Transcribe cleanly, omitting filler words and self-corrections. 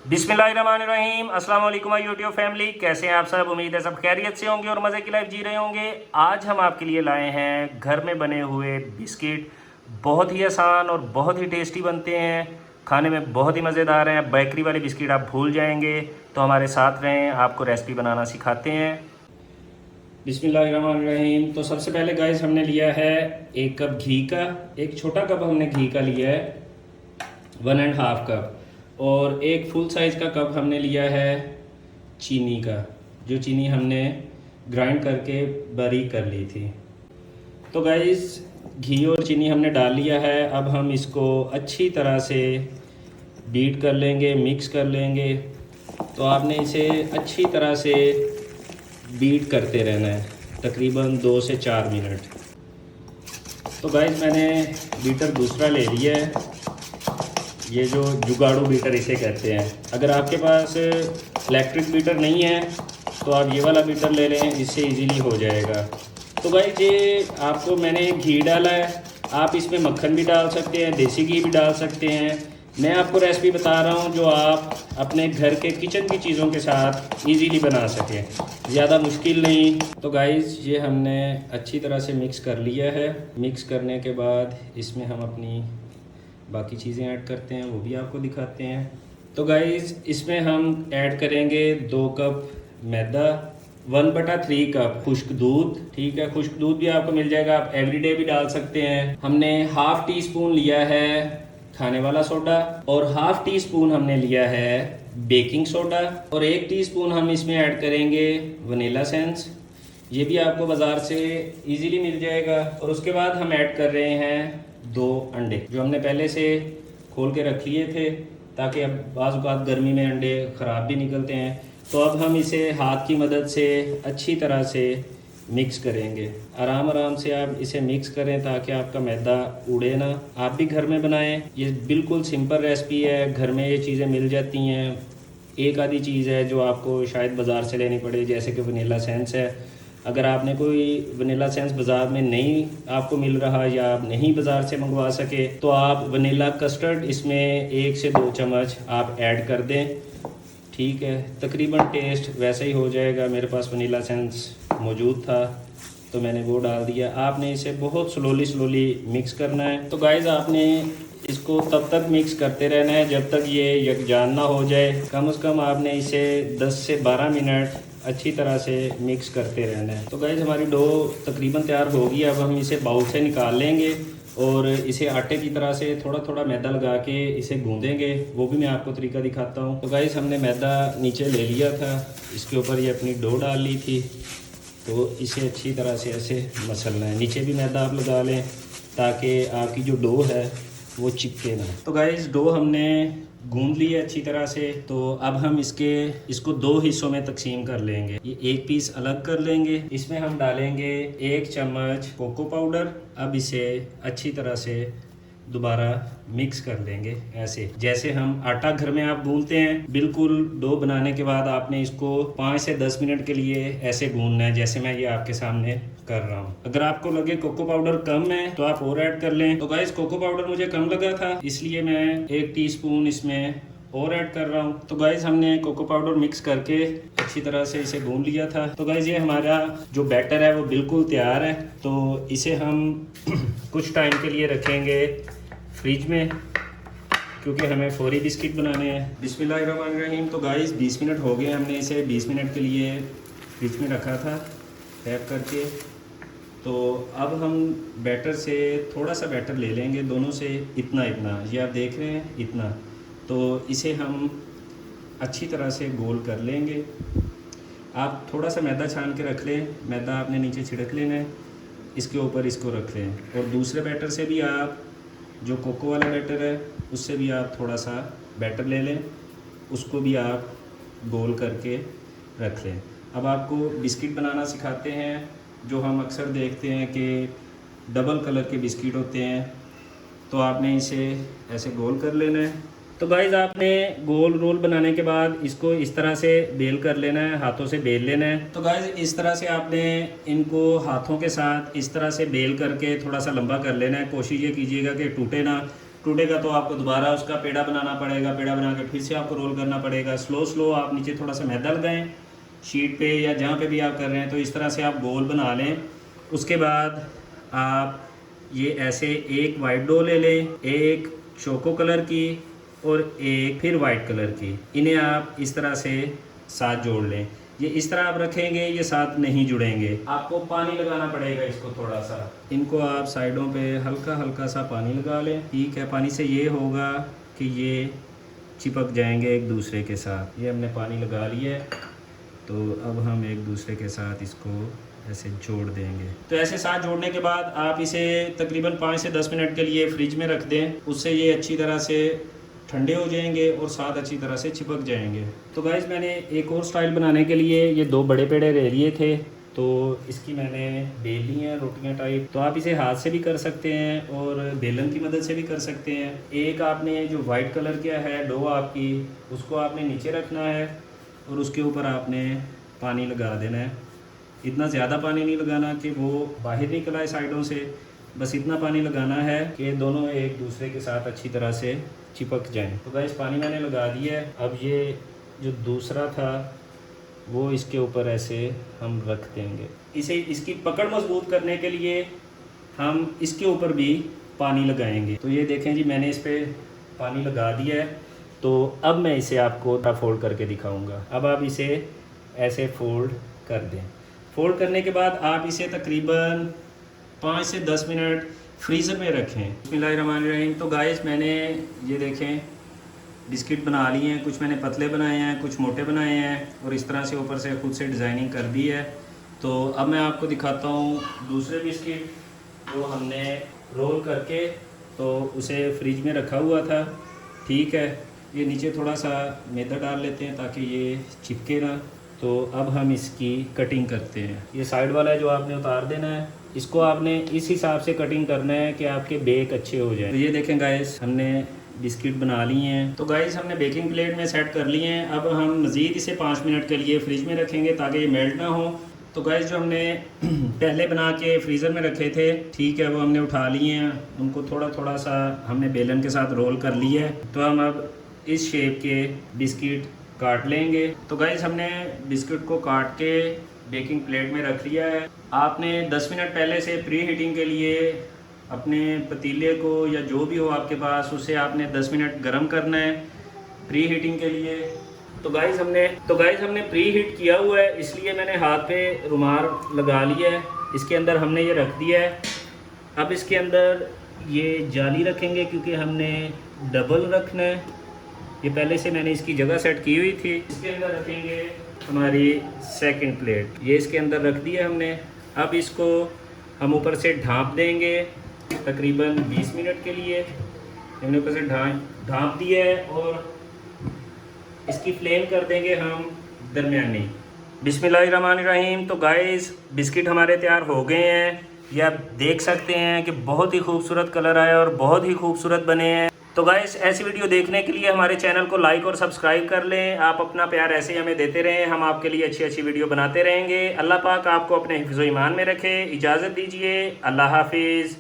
बिस्मिल्लाहिर्रहमानिर्रहीम। अस्सलाम वालेकुम यूट्यूब फैमिली, कैसे हैं आप सब। उम्मीद है सब खैरियत से होंगे और मज़े की लाइफ जी रहे होंगे। आज हम आपके लिए लाए हैं घर में बने हुए बिस्किट। बहुत ही आसान और बहुत ही टेस्टी बनते हैं, खाने में बहुत ही मज़ेदार हैं। बेकरी वाले बिस्किट आप भूल जाएंगे, तो हमारे साथ रहें, आपको रेसिपी बनाना सिखाते हैं। बिस्मिल्लाहिर्रहमानिर्रहीम। तो सबसे पहले गाइस हमने लिया है 1 कप घी का, एक छोटा कप हमने घी का लिया है, 1.5 कप। और एक फुल साइज़ का कप हमने लिया है चीनी का, जो चीनी हमने ग्राइंड करके बारीक कर ली थी। तो गाइस घी और चीनी हमने डाल लिया है। अब हम इसको अच्छी तरह से बीट कर लेंगे, मिक्स कर लेंगे। तो आपने इसे अच्छी तरह से बीट करते रहना है, तकरीबन 2 से 4 मिनट। तो गाइस मैंने बीटर दूसरा ले लिया है, ये जो जुगाड़ू बीटर इसे कहते हैं। अगर आपके पास इलेक्ट्रिक बीटर नहीं है तो आप ये वाला बीटर ले लें, इससे इजीली हो जाएगा। तो गाइस ये आपको मैंने घी डाला है, आप इसमें मक्खन भी डाल सकते हैं, देसी घी भी डाल सकते हैं। मैं आपको रेसिपी बता रहा हूँ जो आप अपने घर के किचन की चीज़ों के साथ इजीली बना सकें, ज़्यादा मुश्किल नहीं। तो गाइस ये हमने अच्छी तरह से मिक्स कर लिया है। मिक्स करने के बाद इसमें हम अपनी बाकी चीज़ें ऐड करते हैं, वो भी आपको दिखाते हैं। तो गाइस इसमें हम ऐड करेंगे 2 कप मैदा, 1/3 कप खुश्क दूध। ठीक है, खुश्क दूध भी आपको मिल जाएगा, आप एवरीडे भी डाल सकते हैं। हमने हाफ टी स्पून लिया है खाने वाला सोडा, और हाफ टी स्पून हमने लिया है बेकिंग सोडा, और 1 टीस्पून हम इसमें ऐड करेंगे वनीला एसेंस। ये भी आपको बाज़ार से इजीली मिल जाएगा। और उसके बाद हम ऐड कर रहे हैं 2 अंडे, जो हमने पहले से खोल के रख लिए थे, ताकि अब बाज़ औक़ात गर्मी में अंडे ख़राब भी निकलते हैं। तो अब हम इसे हाथ की मदद से अच्छी तरह से मिक्स करेंगे। आराम आराम से आप इसे मिक्स करें ताकि आपका मैदा उड़े ना। आप भी घर में बनाएं, ये बिल्कुल सिंपल रेसिपी है, घर में ये चीज़ें मिल जाती हैं। एक आधी चीज़ है जो आपको शायद बाज़ार से लेनी पड़े, जैसे कि वनीला एसेंस है। अगर आपने कोई वनीला एसेंस बाज़ार में नहीं आपको मिल रहा, या आप नहीं बाज़ार से मंगवा सके, तो आप वनीला कस्टर्ड इसमें 1 से 2 चम्मच आप ऐड कर दें। ठीक है, तकरीबन टेस्ट वैसा ही हो जाएगा। मेरे पास वनीला एसेंस मौजूद था तो मैंने वो डाल दिया। आपने इसे बहुत स्लोली मिक्स करना है। तो गाइज़ आपने इसको तब तक मिक्स करते रहना है जब तक ये यकजान ना हो जाए। कम से कम आपने इसे 10 से 12 मिनट अच्छी तरह से मिक्स करते रहना है। तो गाइज़ हमारी डो तकरीबन तैयार होगी। अब हम इसे बाउल से निकाल लेंगे और इसे आटे की तरह से थोड़ा थोड़ा मैदा लगा के इसे गूँधेंगे, वो भी मैं आपको तरीका दिखाता हूँ। तो गाइज़ हमने मैदा नीचे ले लिया था, इसके ऊपर ये अपनी डो डाल ली थी। तो इसे अच्छी तरह से ऐसे मसलना है। नीचे भी मैदा आप लगा लें ताकि आपकी जो डो है वो चिपके ना। तो गाइस डो हमने गूंद ली है अच्छी तरह से। तो अब हम इसको 2 हिस्सों में तकसीम कर लेंगे। ये एक पीस अलग कर लेंगे, इसमें हम डालेंगे 1 चम्मच कोको पाउडर। अब इसे अच्छी तरह से दोबारा मिक्स कर लेंगे, ऐसे जैसे हम आटा घर में आप गूंदते हैं। बिल्कुल डो बनाने के बाद आपने इसको 5 से 10 मिनट के लिए ऐसे गूंदना है, जैसे मैं ये आपके सामने कर रहा हूँ। अगर आपको लगे कोको पाउडर कम है तो आप और ऐड कर लें। तो गाइस कोको पाउडर मुझे कम लगा था, इसलिए मैं 1 टीस्पून इसमें और ऐड कर रहा हूँ। तो गाइस हमने कोको पाउडर मिक्स करके अच्छी तरह से इसे गूंद लिया था। तो गाइस ये हमारा जो बैटर है वो बिल्कुल तैयार है। तो इसे हम कुछ टाइम के लिए रखेंगे फ्रिज में, क्योंकि हमें फौरी बिस्किट बनाने हैं। बिस्मिल्लाहिर्रहमानिर्रहीम। तो गाइस 20 मिनट हो गए, हमने इसे 20 मिनट के लिए फ्रिज में रखा था पैक करके। तो अब हम बैटर से थोड़ा सा बैटर ले लेंगे, दोनों से इतना इतना, ये आप देख रहे हैं इतना। तो इसे हम अच्छी तरह से गोल कर लेंगे। आप थोड़ा सा मैदा छान के रख लें, मैदा आपने नीचे छिड़क लेना है, इसके ऊपर इसको रख लें। और दूसरे बैटर से भी आप, जो कोको वाला बैटर है उससे भी आप थोड़ा सा बैटर ले लें, उसको भी आप गोल करके रख लें। अब आपको बिस्किट बनाना सिखाते हैं, जो हम अक्सर देखते हैं कि डबल कलर के बिस्किट होते हैं। तो आपने इसे ऐसे गोल कर लेना है। तो गाइज़ आपने गोल रोल बनाने के बाद इसको इस तरह से बेल कर लेना है, हाथों से बेल लेना है। तो गाइज़ इस तरह से आपने इनको हाथों के साथ इस तरह से बेल करके थोड़ा सा लंबा कर लेना है। कोशिश ये कीजिएगा कि टूटे ना, टूटेगा तो आपको दोबारा उसका पेड़ा बनाना पड़ेगा, पेड़ा बना के फिर से आपको रोल करना पड़ेगा। स्लो आप नीचे थोड़ा सा मैदा लगाएं शीट पे या जहाँ पे भी आप कर रहे हैं, तो इस तरह से आप गोल बना लें। उसके बाद आप ये ऐसे एक वाइट डो ले लें, एक चोको कलर की और एक फिर वाइट कलर की, इन्हें आप इस तरह से साथ जोड़ लें। ये इस तरह आप रखेंगे, ये साथ नहीं जुड़ेंगे, आपको पानी लगाना पड़ेगा इसको थोड़ा सा। इनको आप साइडों पे हल्का हल्का सा पानी लगा लें, ठीक है। पानी से ये होगा कि ये चिपक जाएंगे एक दूसरे के साथ। ये हमने पानी लगा लिया है, तो अब हम एक दूसरे के साथ इसको ऐसे जोड़ देंगे। तो ऐसे साथ जोड़ने के बाद आप इसे तकरीबन 5 से 10 मिनट के लिए फ्रिज में रख दें, उससे ये अच्छी तरह से ठंडे हो जाएंगे और साथ अच्छी तरह से चिपक जाएंगे। तो गाइस मैंने एक और स्टाइल बनाने के लिए ये 2 बड़े पेड़े ले लिए थे, तो इसकी मैंने बेल ली हैं रोटियां टाइप। तो आप इसे हाथ से भी कर सकते हैं और बेलन की मदद से भी कर सकते हैं। एक आपने जो वाइट कलर किया है डो आपकी, उसको आपने नीचे रखना है और उसके ऊपर आपने पानी लगा देना है। इतना ज़्यादा पानी नहीं लगाना कि वो बाहर निकल आए साइडों से, बस इतना पानी लगाना है कि दोनों एक दूसरे के साथ अच्छी तरह से चिपक जाएं। तो गाइस पानी मैंने लगा दिया है। अब ये जो दूसरा था वो इसके ऊपर ऐसे हम रख देंगे। इसे इसकी पकड़ मजबूत करने के लिए हम इसके ऊपर भी पानी लगाएंगे। तो ये देखें जी, मैंने इस पर पानी लगा दिया है। तो अब मैं इसे आपको फोल्ड करके दिखाऊंगा। अब आप इसे ऐसे फोल्ड कर दें। फोल्ड करने के बाद आप इसे तकरीबन 5 से 10 मिनट फ्रीज़र में रखें। बिस्मिल्लाहिर्रहमानिर्रहीम। तो गाइस मैंने ये देखें बिस्किट बना लिए हैं, कुछ मैंने पतले बनाए हैं, कुछ मोटे बनाए हैं और इस तरह से ऊपर से खुद से डिज़ाइनिंग कर दी है। तो अब मैं आपको दिखाता हूँ दूसरे बिस्किट जो हमने रोल करके तो उसे फ्रिज में रखा हुआ था, ठीक है। ये नीचे थोड़ा सा मैदा डाल लेते हैं ताकि ये चिपके ना। तो अब हम इसकी कटिंग करते हैं। ये साइड वाला है जो आपने उतार देना है, इसको आपने इस हिसाब से कटिंग करना है कि आपके बेक अच्छे हो जाए। तो ये देखें गाइस, हमने बिस्किट बना लिए हैं। तो गाइस हमने बेकिंग प्लेट में सेट कर लिए हैं। अब हम मज़ीद इसे 5 मिनट के लिए फ्रिज में रखेंगे ताकि ये मेल्ट ना हो। तो गाइस जो हमने पहले बना के फ्रीज़र में रखे थे, ठीक है, वो हमने उठा लिए हैं। उनको थोड़ा थोड़ा सा हमने बेलन के साथ रोल कर लिया है। तो हम अब इस शेप के बिस्किट काट लेंगे। तो गाइस हमने बिस्किट को काट के बेकिंग प्लेट में रख लिया है। आपने 10 मिनट पहले से प्री हीटिंग के लिए अपने पतीले को या जो भी हो आपके पास, उसे आपने 10 मिनट गर्म करना है प्री हीटिंग के लिए। तो गाइस हमने प्री हीट किया हुआ है, इसलिए मैंने हाथ पे रुमाल लगा लिया है। इसके अंदर हमने ये रख दिया है। अब इसके अंदर ये जाली रखेंगे क्योंकि हमने डबल रखना है। ये पहले से मैंने इसकी जगह सेट की हुई थी। इसके अंदर रखेंगे हमारी सेकंड प्लेट, ये इसके अंदर रख दिया हमने। अब इसको हम ऊपर से ढाँप देंगे तकरीबन 20 मिनट के लिए। हमने ऊपर से ढाँप दिया है और इसकी फ्लेम कर देंगे हम दरमियानी। बिस्मिल्लाहिर्रहमानिर्रहीम। तो गाइस बिस्किट हमारे तैयार हो गए हैं। ये आप देख सकते हैं कि बहुत ही खूबसूरत कलर आया और बहुत ही खूबसूरत बने हैं। तो गाइस ऐसी वीडियो देखने के लिए हमारे चैनल को लाइक और सब्सक्राइब कर लें। आप अपना प्यार ऐसे ही हमें देते रहें, हम आपके लिए अच्छी अच्छी वीडियो बनाते रहेंगे। अल्लाह पाक आपको अपने हिफ्ज़-ओ-ईमान में रखे। इजाज़त दीजिए, अल्लाह हाफिज़।